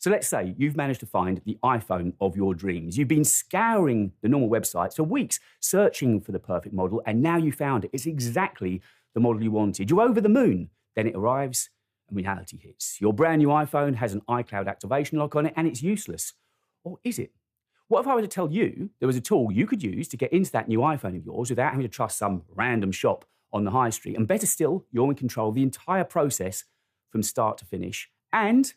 So let's say you've managed to find the iPhone of your dreams. You've been scouring the normal websites for weeks, searching for the perfect model, and now you found it. It's exactly the model you wanted. You're over the moon. Then it arrives and reality hits. Your brand new iPhone has an iCloud activation lock on it and it's useless. Or is it? What if I were to tell you there was a tool you could use to get into that new iPhone of yours without having to trust some random shop on the high street? And better still, you're in control of the entire process from start to finish. And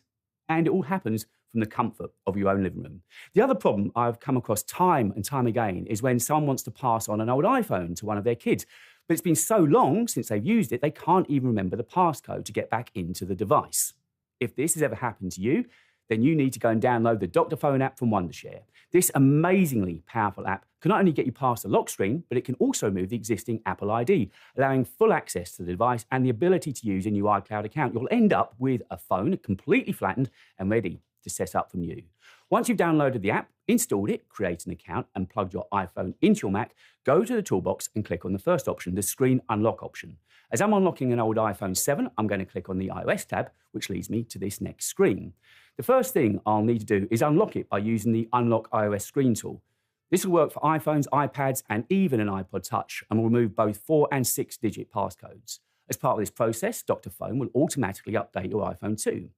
it all happens from the comfort of your own living room. The other problem I've come across time and time again is when someone wants to pass on an old iPhone to one of their kids, but it's been so long since they've used it, they can't even remember the passcode to get back into the device. If this has ever happened to you, then you need to go and download the Dr. Phone app from Wondershare. This amazingly powerful app can not only get you past the lock screen, but it can also remove the existing Apple ID, allowing full access to the device and the ability to use a new iCloud account. You'll end up with a phone completely flattened and ready to set up from new. Once you've downloaded the app, installed it, create an account and plugged your iPhone into your Mac, go to the toolbox and click on the first option, the screen unlock option. As I'm unlocking an old iPhone 7, I'm going to click on the iOS tab, which leads me to this next screen. The first thing I'll need to do is unlock it by using the Unlock iOS Screen tool. This will work for iPhones, iPads, and even an iPod Touch, and will remove both 4 and 6-digit passcodes. As part of this process, Dr. Phone will automatically update your iPhone too.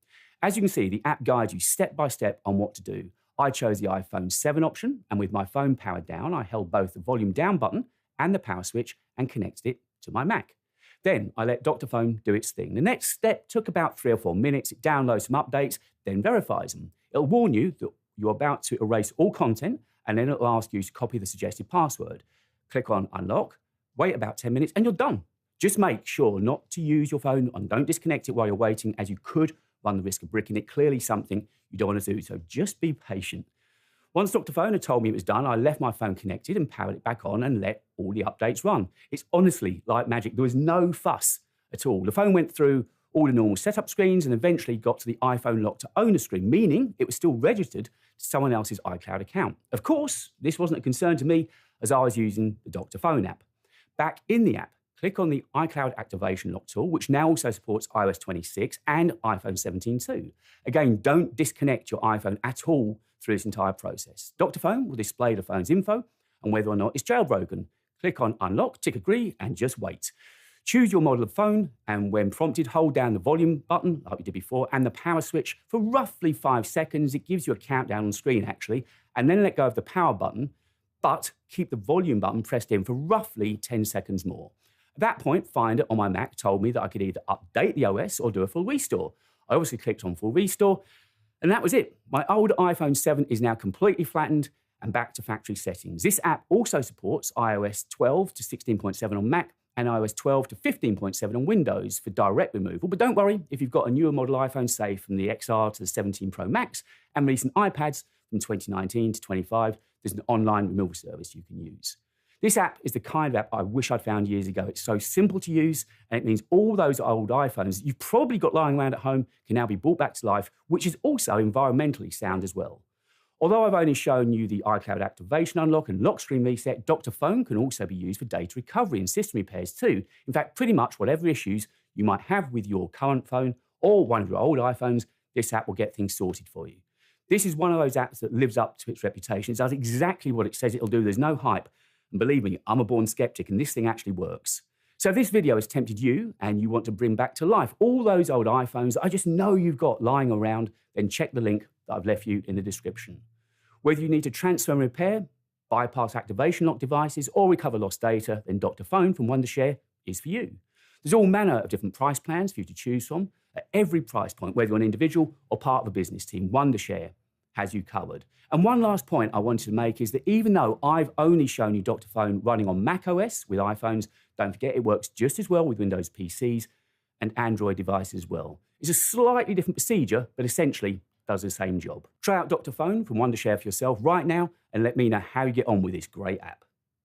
As you can see, the app guides you step by step on what to do. I chose the iPhone 7 option, and with my phone powered down, I held both the volume down button and the power switch and connected it to my Mac. Then I let Dr. Phone do its thing. The next step took about 3 or 4 minutes. It downloads some updates, then verifies them. It'll warn you that you're about to erase all content, and then it'll ask you to copy the suggested password. Click on Unlock, wait about 10 minutes, and you're done. Just make sure not to use your phone and don't disconnect it while you're waiting, as you could run the risk of bricking it. Clearly something you don't want to do, so just be patient. Once Dr. Phone had told me it was done, I left my phone connected and powered it back on and let all the updates run. It's honestly like magic. There was no fuss at all. The phone went through all the normal setup screens and eventually got to the iPhone lock to owner screen, meaning it was still registered to someone else's iCloud account. Of course, this wasn't a concern to me as I was using the Dr. Phone app. Back in the app, click on the iCloud activation lock tool, which now also supports iOS 26 and iPhone 17 too. Again, don't disconnect your iPhone at all through this entire process. Dr. Phone will display the phone's info and whether or not it's jailbroken. Click on Unlock, tick Agree, and just wait. Choose your model of phone, and when prompted, hold down the volume button, like we did before, and the power switch for roughly 5 seconds. It gives you a countdown on screen, actually, and then let go of the power button, but keep the volume button pressed in for roughly 10 seconds more. At that point, Finder on my Mac told me that I could either update the OS or do a full restore. I obviously clicked on full restore, and that was it. My old iPhone 7 is now completely flattened and back to factory settings. This app also supports iOS 12 to 16.7 on Mac and iOS 12 to 15.7 on Windows for direct removal. But don't worry, if you've got a newer model iPhone, say from the XR to the 17 Pro Max, and recent iPads from 2019 to 25, there's an online removal service you can use. This app is the kind of app I wish I'd found years ago. It's so simple to use, and it means all those old iPhones that you've probably got lying around at home can now be brought back to life, which is also environmentally sound as well. Although I've only shown you the iCloud activation unlock and lock screen reset, Dr. Phone can also be used for data recovery and system repairs too. In fact, pretty much whatever issues you might have with your current phone or one of your old iPhones, this app will get things sorted for you. This is one of those apps that lives up to its reputation. It does exactly what it says it'll do. There's no hype. And believe me, I'm a born skeptic, and this thing actually works. So if this video has tempted you and you want to bring back to life all those old iPhones that I just know you've got lying around, then check the link that I've left you in the description. Whether you need to transfer and repair, bypass activation lock devices, or recover lost data, then Dr. Phone from Wondershare is for you. There's all manner of different price plans for you to choose from at every price point, whether you're an individual or part of a business team. Wondershare has you covered. And one last point I wanted to make is that even though I've only shown you Dr. Phone running on macOS with iPhones, don't forget it works just as well with Windows PCs and Android devices as well. It's a slightly different procedure, but essentially does the same job. Try out Dr. Phone from Wondershare for yourself right now and let me know how you get on with this great app.